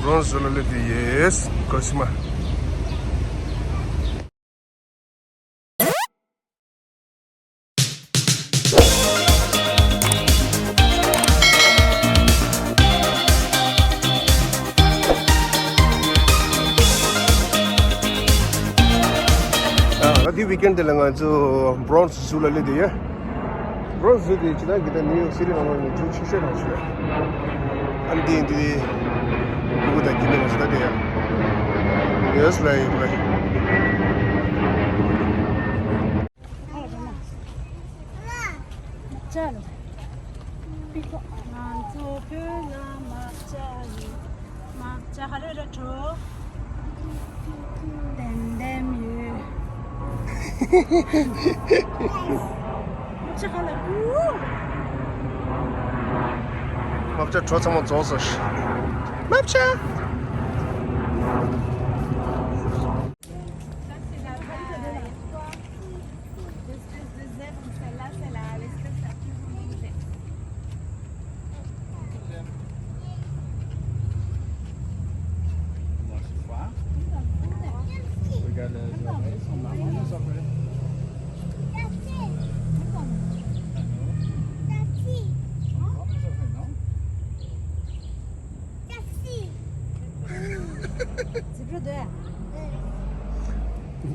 Bronx yes, Cosima. The weekend lang so Bronx sulale de ya Bronx de chida kita New York City naman ni chuchise na siya andi ndi buda kime na sida de ya yes right चलो पिको नांतो पेना 막자 하려라 줘 댐댐유 막자 하려고 막자 좋아서 좋았어 막자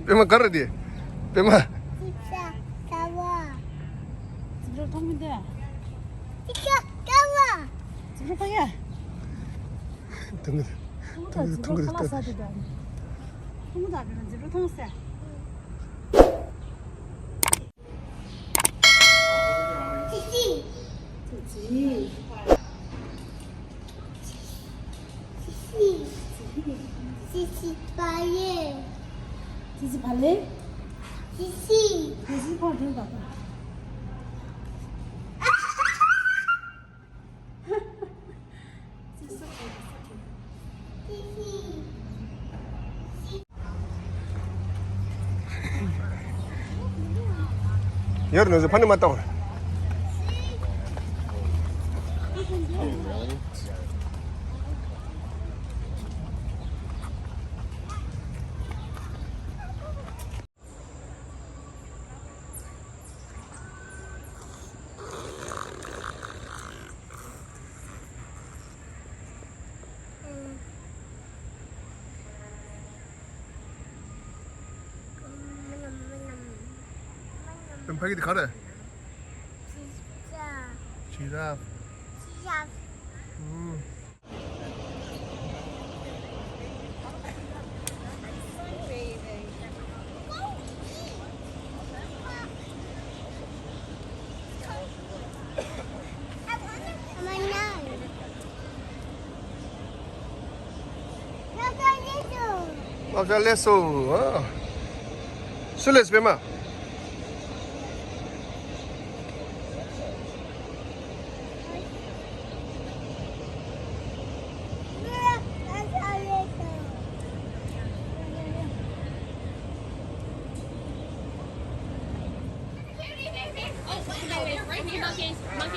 Pema कर दिए Pema 집으로 타면 돼 집으로 가야 tung 집으로 타서 돼 아무도 안 그런 집으로 타면서 Sisi balé. Sisi balé? Sisi. Sisi pas bien papa. यार नजर पानी मत आओ 좀 파기디 가래 지랍 Mabja leso Sules Pema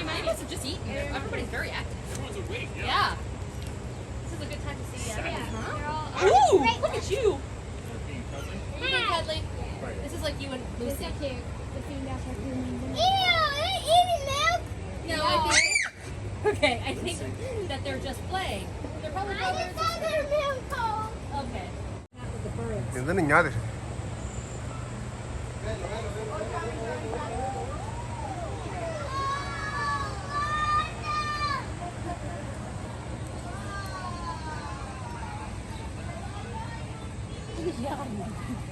Monkeys have just eaten. Everybody's very active. Everyone's awake. Yeah. This is a good time to see. Huh? Ooh, look at you. Hey, Cuddly. This is like you and Lucy. Cute. The females are eating milk? No, I think. Okay, I think that they're just playing. They're probably brothers. I just saw their milk bowl. Okay. with the birds. 얘는 냐데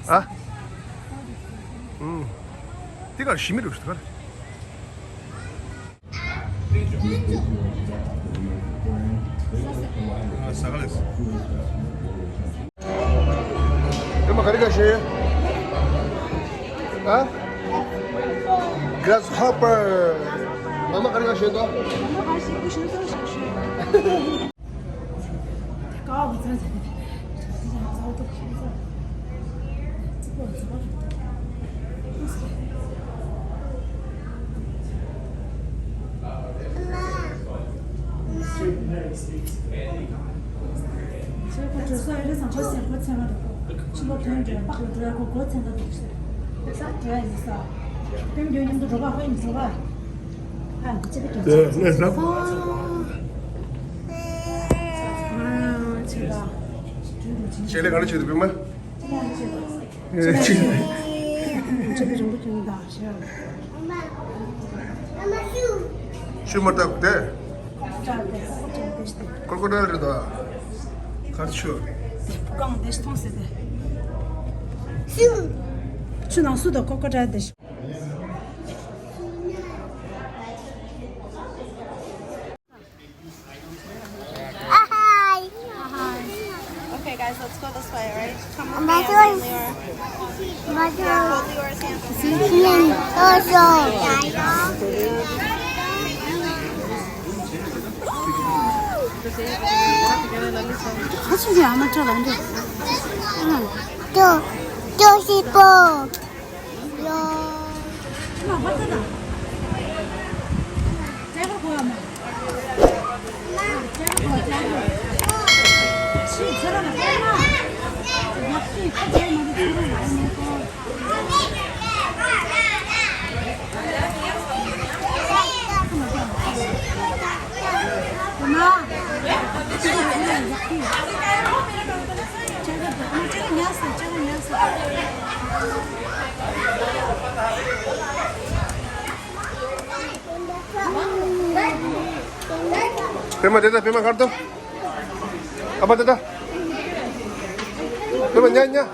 아? 네가 심의를 없어 그래. 아, 사갈했어. 엄마 가리가시. 아? Grasshopper. 엄마 가리가시인가? 엄마 갈수 있고 신선 시시. 가 무슨 제가 주소 이래서 벌써 고생을 했고 친구 동료들 막 들어가고 고생도 됐어요. 그래서 제가 있어. 그럼 요즘도 저거 하고 있는 저거. 아, 집에 좀. 네, 네, 나. 아, 제가 쟤네 가르쳐도 되면? 예, 제가 지금. 집에 좀 붙입니다. 제가 엄마. 엄마 슈. 슈머 딱 돼. 잘 됐어. 잘 됐어. 꼴꼴하려다. 가르쳐. 북강 대스통세대. 슈. 추나수도 거꾸로 되시. 아하이. Okay, guys, let's go this way, alright? Come with me 엄마 as 저 I Leora. 맞아. Hold Leora's hand. 하시지 안 맞죠, 근데. 또 싶어. 엄마 맞잖아. 제가 보아마. 제가 보아, 제가. 시, 저러나 엄마. 역시 제일 먼저 들어 많이 먹고. 엄마. 배만 대다, 배만 가르쳐. 아빠 대다. 배만 냐.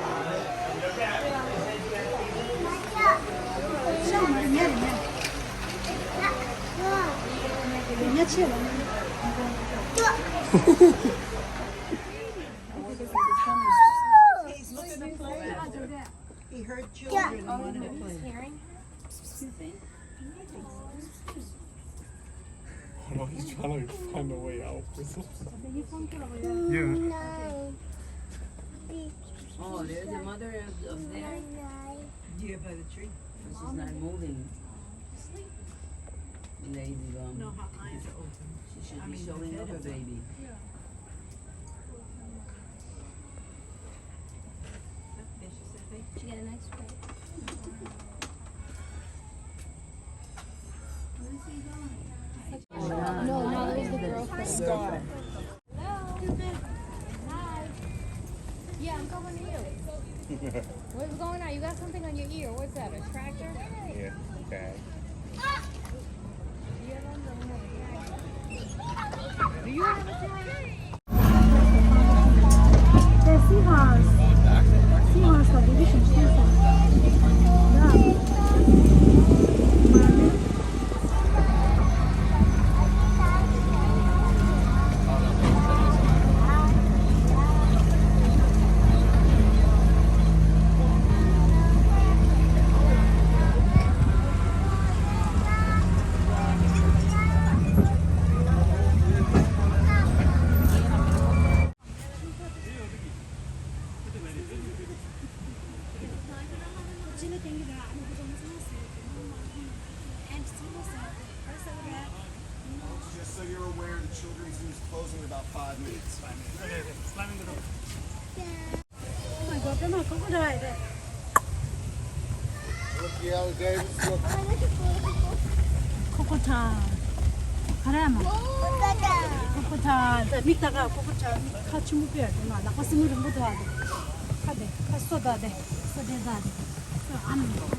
He heard children and wanted to play. Oh, he's trying to find a way out. 예. Oh, there's a mother up there. Yeah, by the tree. She's not moving. Lazy bum. No, her eyes are open. She should be showing up her baby. Then she said, "Hey." She got a nice way. No, no, it was the girlfriend. Scar. Hi. Yeah, I'm coming to you. What's going on? You got something on your ear. What's that? A tractor? Yeah, okay. Do you have a tag? The seahorse. Seahorse are delicious. Yeah. Just so you're aware, the children's zoo is closing in about 5 minutes. Oh my God, 엄마 거꾸로 해야 돼. Look, the alligators. Look. 코코차. 가라마. 코코차. 밑다가 코코차 같이 묶어야 돼. 나 가슴으로 묻어야 돼. 가대. 가 쏟아야 돼. 쏟아야 돼. 안